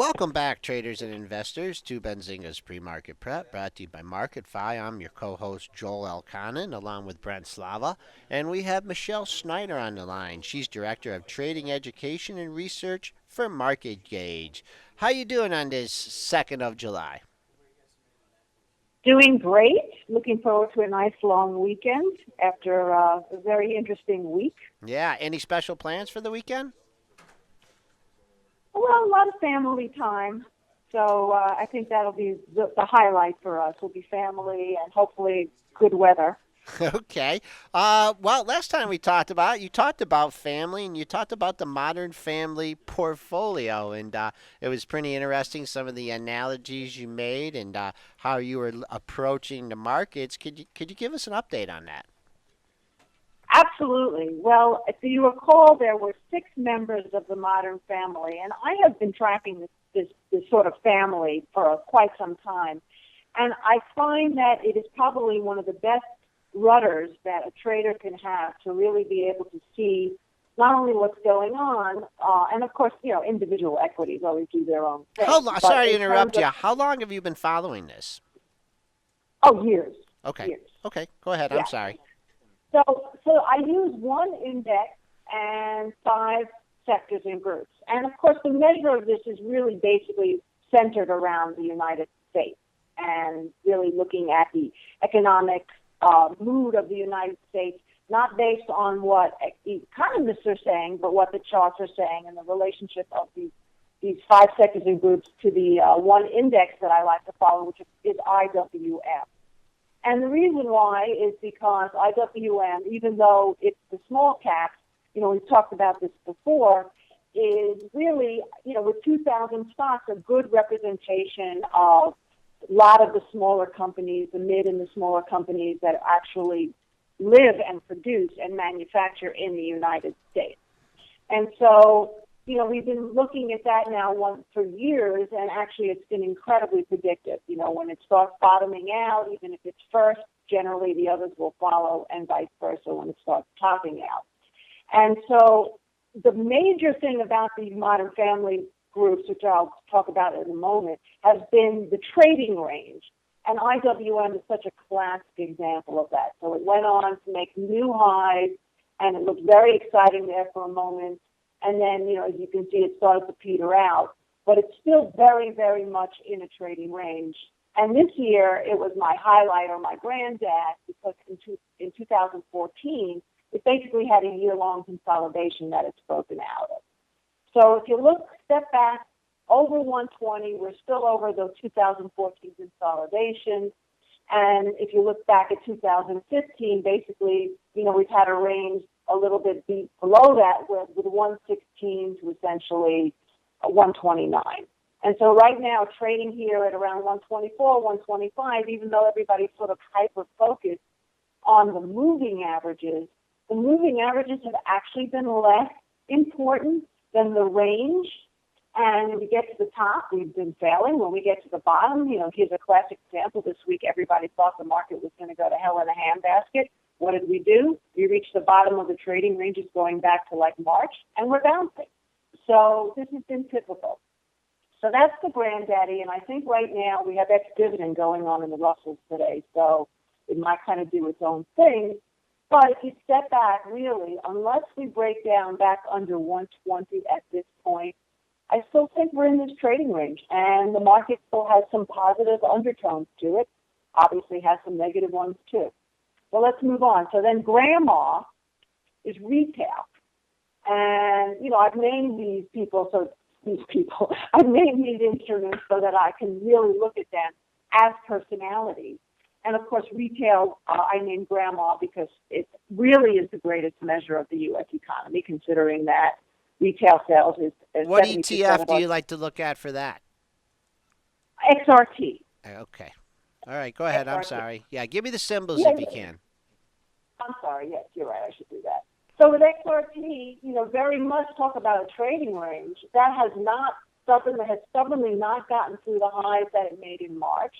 Welcome back, traders and investors, to Benzinga's Pre-Market Prep, brought to you by MarketFi. I'm your co-host, Joel Elconin, along with Brent Slava, and we have Michele Schneider on the line. She's Director of Trading Education and Research for Marketgauge. How you doing on this 2nd of July? Doing great. Looking forward to a nice long weekend after a very interesting week. Yeah, any special plans for the weekend? Well, a lot of family time. So I think that'll be the highlight for us. Will be family and hopefully good weather. Okay. Well, last time you talked about family and you talked about the modern family portfolio, and it was pretty interesting, some of the analogies you made and how you were approaching the markets. Could you give us an update on that? Absolutely. Well, if you recall, there were 6 members of the modern family, and I have been tracking this sort of family for quite some time. And I find that it is probably one of the best rudders that a trader can have to really be able to see not only what's going on, and of course, individual equities always do their own thing. Sorry to interrupt you. How long have you been following this? Oh, years. Okay. Years. Okay. Go ahead. Yeah. I'm sorry. So I use one index and 5 sectors and groups. And of course, the measure of this is really basically centered around the United States and really looking at the economic mood of the United States, not based on what economists are saying, but what the charts are saying and the relationship of these 5 sectors and groups to the one index that I like to follow, which is IWM. And the reason why is because IWM, even though it's the small caps, we've talked about this before, is really, with 2,000 stocks, a good representation of a lot of the smaller companies, the mid and the smaller companies that actually live and produce and manufacture in the United States. And so, we've been looking at that now for years, and actually it's been incredibly predictive. When it starts bottoming out, even if it's first, generally the others will follow, and vice versa when it starts topping out. And so the major thing about these modern family groups, which I'll talk about in a moment, has been the trading range. And IWM is such a classic example of that. So it went on to make new highs, and it looked very exciting there for a moment. And then, as you can see, it started to peter out. But it's still very, very much in a trading range. And this year, it was my highlight or my granddad, because in 2014, it basically had a year-long consolidation that it's broken out of. So if you step back over 120, we're still over those 2014 consolidations. And if you look back at 2015, basically, we've had a range a little bit below that with 116 to essentially 129. And so right now, trading here at around 124, 125, even though everybody's sort of hyper-focused on the moving averages have actually been less important than the range. And when we get to the top, we've been failing. When we get to the bottom, here's a classic example. This week, everybody thought the market was going to go to hell in a handbasket. What did we do? We reached the bottom of the trading ranges going back to March, and we're bouncing. So this has been typical. So that's the granddaddy, and I think right now we have ex-dividend going on in the Russells today, so it might kind of do its own thing. But if you step back, really, unless we break down back under 120 at this point, I still think we're in this trading range, and the market still has some positive undertones to it. Obviously has some negative ones too. Well, let's move on. So then grandma is retail. And, I've named I've named these instruments so that I can really look at them as personalities. And of course, retail, I named grandma because it really is the greatest measure of the U.S. economy, considering that retail sales is What 70% ETF do you like to look at for that? XRT. Okay. All right, go ahead. I'm XRT. sorry. Yeah, give me the symbols if you can. I'm sorry. Yes, you're right. I should do that. So with XRT, very much talk about a trading range. That has stubbornly not gotten through the highs that it made in March.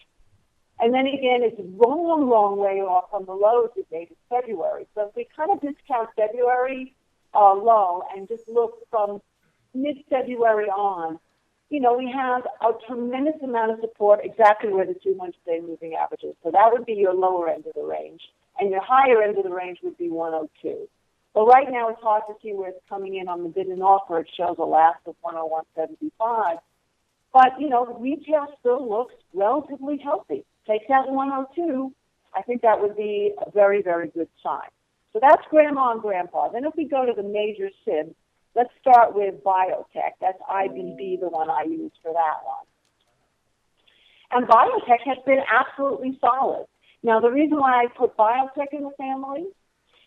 And then again, it's a long, long way off from the lows it made in February. So if we kind of discount February low and just look from mid-February on, we have a tremendous amount of support exactly where the 200-day moving average is. So that would be your lower end of the range. And your higher end of the range would be 102. Well, right now it's hard to see where it's coming in on the bid and offer. It shows a last of 101.75. But, retail still looks relatively healthy. Takes out 102, I think that would be a very, very good sign. So that's grandma and grandpa. Then if we go to the major SIB, let's start with biotech. That's IBB, the one I use for that one. And biotech has been absolutely solid. Now, the reason why I put biotech in the family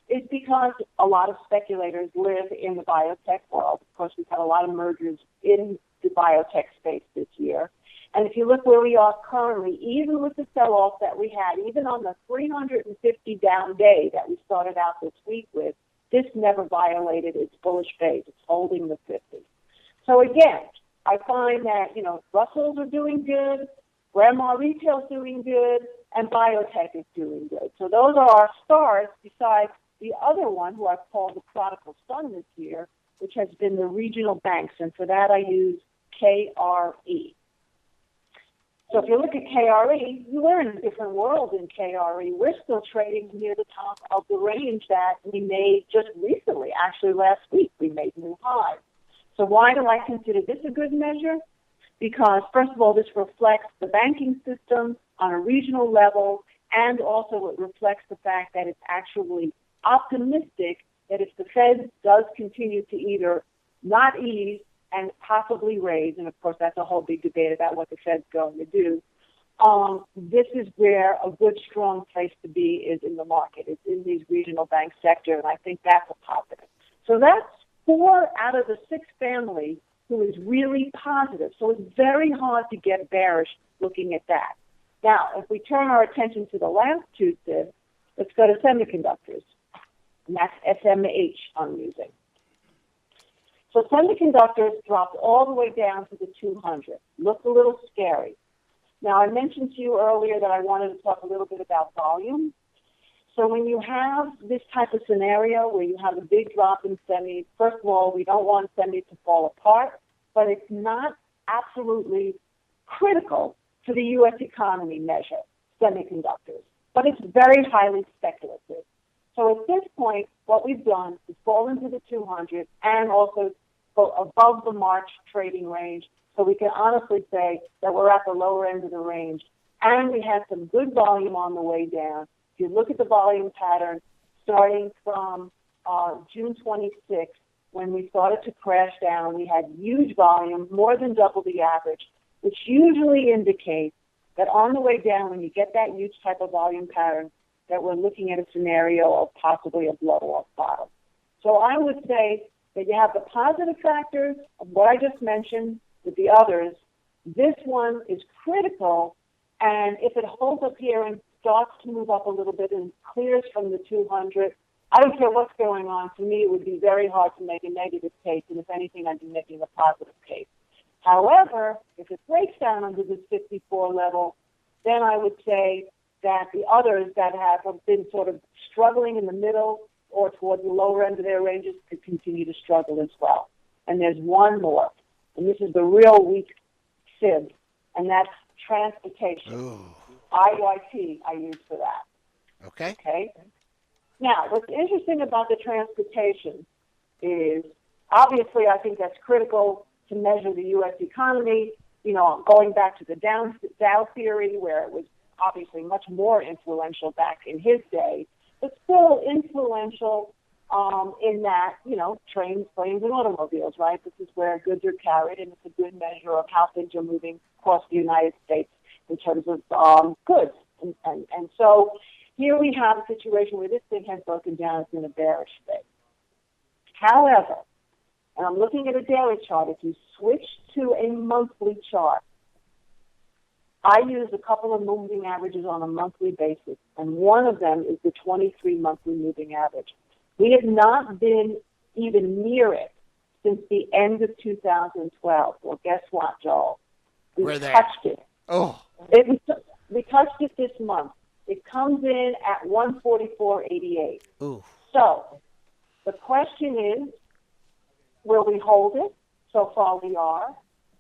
is because a lot of speculators live in the biotech world. Of course, we've had a lot of mergers in the biotech space this year. And if you look where we are currently, even with the sell-off that we had, even on the 350 down day that we started out this week with, this never violated its bullish phase. It's holding the 50. So again, I find that, Russells are doing good, grandma retail is doing good, and biotech is doing good. So those are our stars besides the other one, who I've called the prodigal son this year, which has been the regional banks. And for that, I use KRE. So if you look at KRE, we're in a different world in KRE. We're still trading near the top of the range that we made just recently. Actually, last week, we made new highs. So why do I consider this a good measure? Because, first of all, this reflects the banking system on a regional level, and also it reflects the fact that it's actually optimistic that if the Fed does continue to either not ease and possibly raise, and of course that's a whole big debate about what the Fed's going to do, this is where a good, strong place to be is in the market. It's in these regional bank sector, and I think that's a positive. So that's 4 out of the 6 families who is really positive. So it's very hard to get bearish looking at that. Now, if we turn our attention to the last 2 SIBs, let's go to semiconductors. And that's SMH I'm using. So semiconductors dropped all the way down to the 200. Looked a little scary. Now, I mentioned to you earlier that I wanted to talk a little bit about volume. So when you have this type of scenario where you have a big drop in semis, first of all, we don't want semis to fall apart, but it's not absolutely critical to the U.S. economy measure, semiconductors. But it's very highly speculative. So at this point, what we've done is fall into the 200 and also go above the March trading range. So we can honestly say that we're at the lower end of the range. And we had some good volume on the way down. If you look at the volume pattern, starting from June 26th, when we started to crash down, we had huge volume, more than double the average, which usually indicates that on the way down, when you get that huge type of volume pattern, that we're looking at a scenario of possibly a blow-off bottom. So I would say that you have the positive factors of what I just mentioned with the others. This one is critical, and if it holds up here and starts to move up a little bit and clears from the 200, I don't care what's going on. To me, it would be very hard to make a negative case, and if anything, I'd be making a positive case. However, if it breaks down under this 54 level, then I would say that the others that have been sort of struggling in the middle or towards the lower end of their ranges could continue to struggle as well. And there's one more, and this is the real weak SIB, and that's transportation. Ooh. IYT I use for that. Okay. Now, what's interesting about the transportation is, obviously, I think that's critical to measure the U.S. economy. Going back to the Dow theory, where it was obviously much more influential back in his day, but still influential in that, trains, planes, and automobiles, right? This is where goods are carried, and it's a good measure of how things are moving across the United States in terms of goods. And so here we have a situation where this thing has broken down. It's in a bearish phase. However, and I'm looking at a daily chart, if you switch to a monthly chart, I use a couple of moving averages on a monthly basis, and one of them is the 23 monthly moving average. We have not been even near it since the end of 2012. Well, guess what, Joel? We're there. Touched it. Oh. We touched it this month. It comes in at 144.88. Ooh. So the question is, will we hold it? So far we are.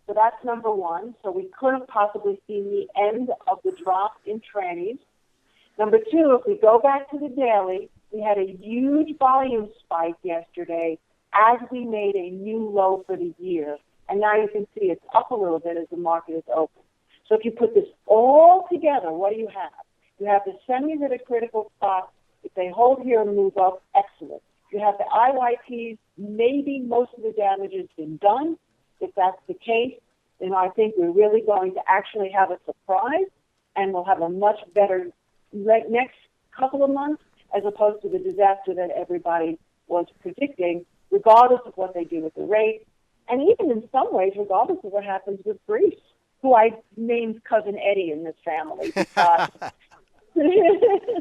So that's number one. So we couldn't possibly see the end of the drop in trannies. Number two, if we go back to the daily, we had a huge volume spike yesterday as we made a new low for the year. And now you can see it's up a little bit as the market is open. So if you put this all together, what do you have? You have the semis at a critical spot. If they hold here and move up, excellent. You have the IYPs, maybe most of the damage has been done. If that's the case, then I think we're really going to actually have a surprise, and we'll have a much better next couple of months as opposed to the disaster that everybody was predicting, regardless of what they do with the rate, and even in some ways, regardless of what happens with Greece, who I named Cousin Eddie in this family. Because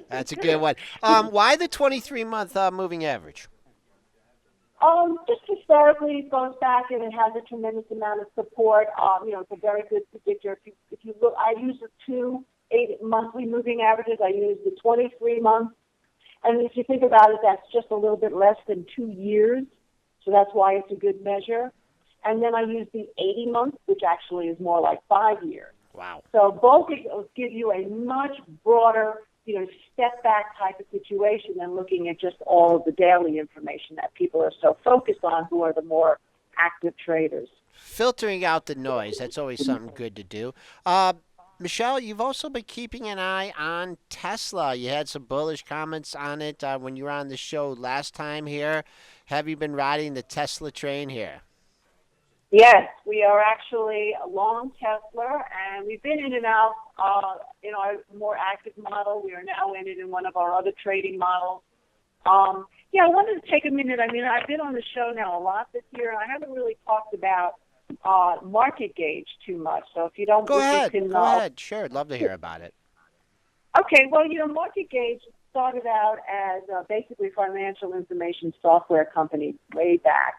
That's a good one. Why the 23-month moving average? Just historically, it goes back and it has a tremendous amount of support. It's a very good predictor. If you look, I use the 2 8-monthly moving averages. I use the 23 months. And if you think about it, that's just a little bit less than 2 years. So that's why it's a good measure. And then I use the 80 months, which actually is more like 5 years. Wow. So both give you a much broader, step back type of situation than looking at just all of the daily information that people are so focused on who are the more active traders. Filtering out the noise, that's always something good to do. Michele, you've also been keeping an eye on Tesla. You had some bullish comments on it when you were on the show last time here. Have you been riding the Tesla train here? Yes, we are actually a long Tesla, and we've been in and out in our more active model. We are now in it in one of our other trading models. I wanted to take a minute. I've been on the show now a lot this year, and I haven't really talked about Marketgauge too much. So if you don't, Go ahead. Sure, I'd love to hear about it. Okay, well, Marketgauge started out as basically a financial information software company way back,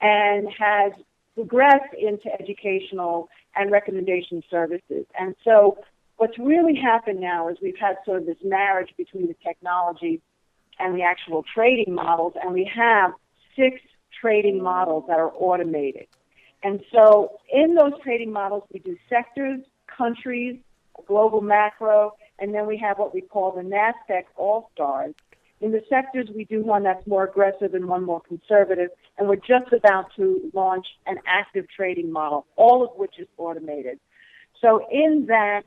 and has progressed into educational and recommendation services. And so what's really happened now is we've had sort of this marriage between the technology and the actual trading models, and we have 6 trading models that are automated. And so in those trading models, we do sectors, countries, global macro, and then we have what we call the NASDAQ All-Stars. In the sectors, we do one that's more aggressive and one more conservative, and we're just about to launch an active trading model, all of which is automated. So in that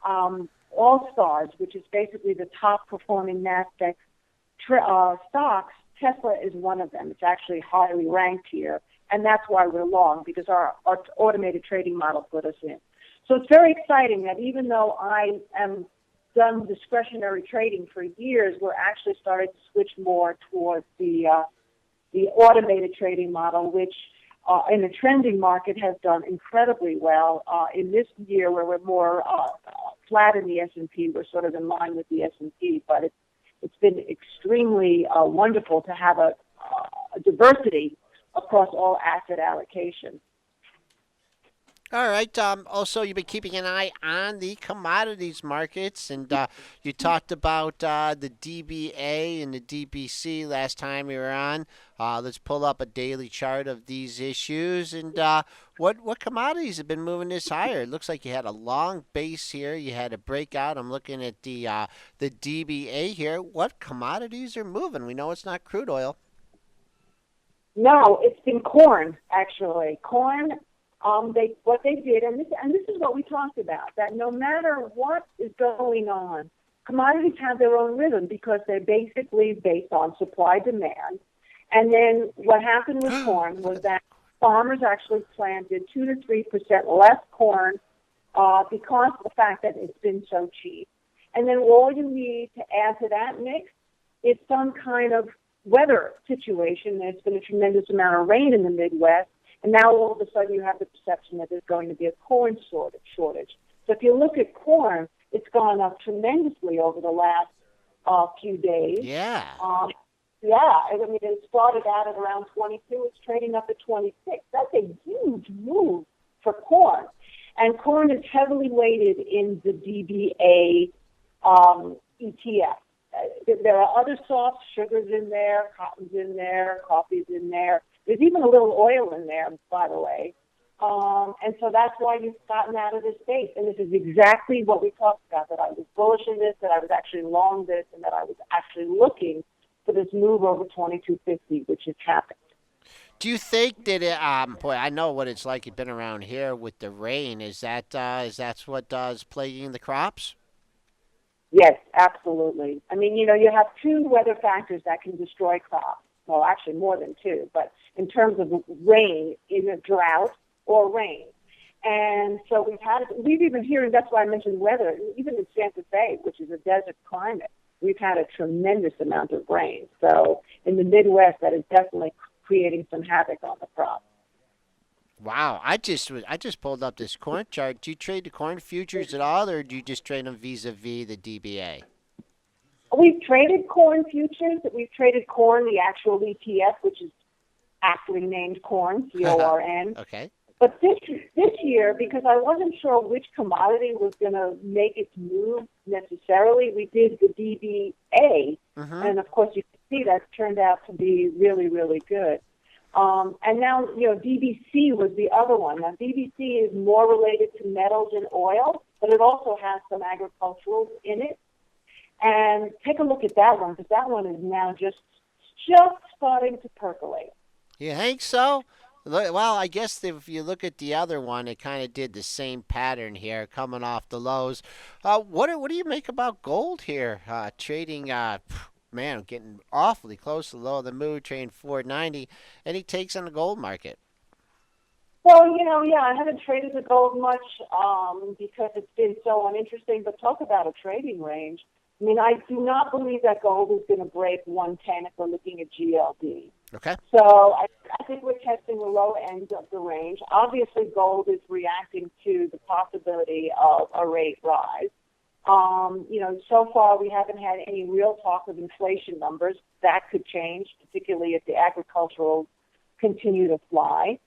All-Stars, which is basically the top-performing NASDAQ stocks, Tesla is one of them. It's actually highly ranked here, and that's why we're long, because our automated trading model put us in. So it's very exciting that even though I am done discretionary trading for years, we're actually starting to switch more towards the automated trading model, which in the trending market has done incredibly well. In this year, where we're more flat in the S&P, we're sort of in line with the S&P, but it's been extremely wonderful to have a diversity across all asset allocations. All right. Also, you've been keeping an eye on the commodities markets, and you talked about the DBA and the DBC last time you were on. Let's pull up a daily chart of these issues, and what commodities have been moving this higher? It looks like you had a long base here. You had a breakout. I'm looking at the DBA here. What commodities are moving? We know it's not crude oil. No, it's been corn, actually. Corn. What they did, and this is what we talked about, that no matter what is going on, commodities have their own rhythm because they're basically based on supply demand. And then what happened with corn was that farmers actually planted 2 to 3% less corn because of the fact that it's been so cheap. And then all you need to add to that mix is some kind of weather situation. There's been a tremendous amount of rain in the Midwest. And now all of a sudden you have the perception that there's going to be a corn shortage. So if you look at corn, it's gone up tremendously over the last few days. Yeah. It started out at around 22. It's trading up at 26. That's a huge move for corn. And corn is heavily weighted in the DBA ETF. There are other soft sugars in there, cotton's in there, coffee's in there. There's even a little oil in there, by the way. And so that's why you've gotten out of this space. And this is exactly what we talked about, that I was bullish in this, that I was actually long this, and that I was actually looking for this move over 2250, which has happened. Do you think that boy, I know what it's like. You've been around here with the rain. Is that what is plaguing the crops? Yes, absolutely. I mean, you have two weather factors that can destroy crops. Well, actually more than two, but in terms of rain, either drought or rain. And so we've even hearing, that's why I mentioned weather, even in Santa Fe, which is a desert climate, we've had a tremendous amount of rain. So in the Midwest, that is definitely creating some havoc on the crop. Wow, I just pulled up this corn chart. Do you trade the corn futures at all, or do you just trade them vis-a-vis the DBA? We've traded corn futures. We've traded corn, the actual ETF, which is aptly named corn, CORN. Okay. But this year, because I wasn't sure which commodity was going to make its move necessarily, we did the DBA, and of course you can see that turned out to be really, really good. And now, DBC was the other one. Now, DBC is more related to metals and oil, but it also has some agricultural in it. And take a look at that one, because that one is now just starting to percolate. You think so? Well, I guess if you look at the other one, it kind of did the same pattern here, coming off the lows. What do you make about gold here? Trading, man, getting awfully close to the low of the mood, trading 490. Any takes on the gold market? Well, yeah, I haven't traded the gold much because it's been so uninteresting. But talk about a trading range. I mean, I do not believe that gold is going to break 110 if we're looking at GLD. Okay. So I think we're testing the low end of the range. Obviously, gold is reacting to the possibility of a rate rise. So far we haven't had any real talk of inflation numbers. That could change, particularly if the agricultural continue to fly.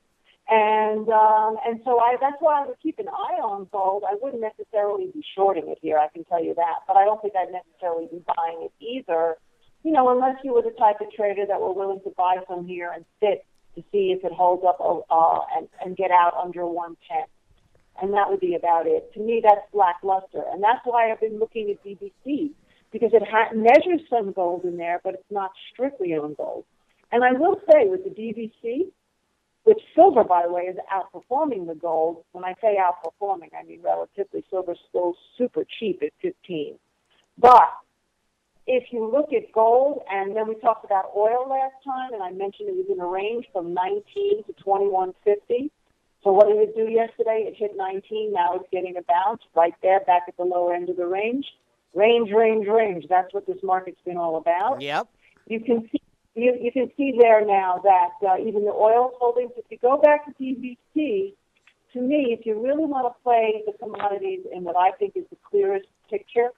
And so that's why I would keep an eye on gold. I wouldn't necessarily be shorting it here, I can tell you that. But I don't think I'd necessarily be buying it either, unless you were the type of trader that were willing to buy some here and sit to see if it holds up and get out under 110. And that would be about it. To me, that's lackluster. And that's why I've been looking at DBC, because it measures some gold in there, but it's not strictly on gold. And I will say with the DBC, which silver, by the way, is outperforming the gold. When I say outperforming, I mean relatively. Silver's still super cheap at 15. But if you look at gold, and then we talked about oil last time, and I mentioned it was in a range from 19 to 21.50. So what did it do yesterday? It hit 19. Now it's getting a bounce right there, back at the lower end of the range. Range. That's what this market's been all about. Yep. You can see there now that even the oil holdings, if you go back to DBC, to me, if you really want to play the commodities in what I think is the clearest picture,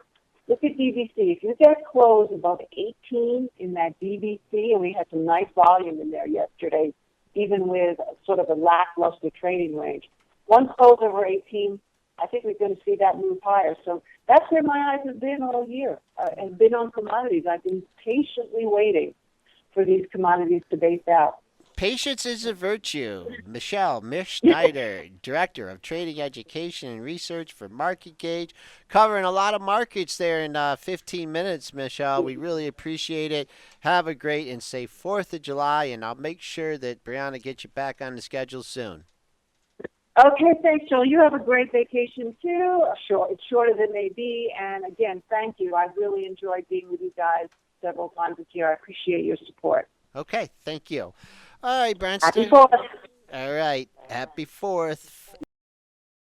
look at DBC. If you get close above 18 in that DBC, and we had some nice volume in there yesterday, even with sort of a lackluster trading range. One close over 18, I think we're going to see that move higher. So that's where my eyes have been all year, and been on commodities. I've been patiently waiting for these commodities to base out. Patience is a virtue. Mish Schneider, Director of Trading Education and Research for Marketgauge, covering a lot of markets there in 15 minutes, Michelle. We really appreciate it. Have a great and safe 4th of July, and I'll make sure that Brianna gets you back on the schedule soon. Okay, thanks, Joel. You have a great vacation, too. It's shorter than may be. And, again, thank you. I've really enjoyed being with you guys several times this year. I appreciate your support. Okay, thank you. All right, Branston. Happy 4th. All right, happy 4th.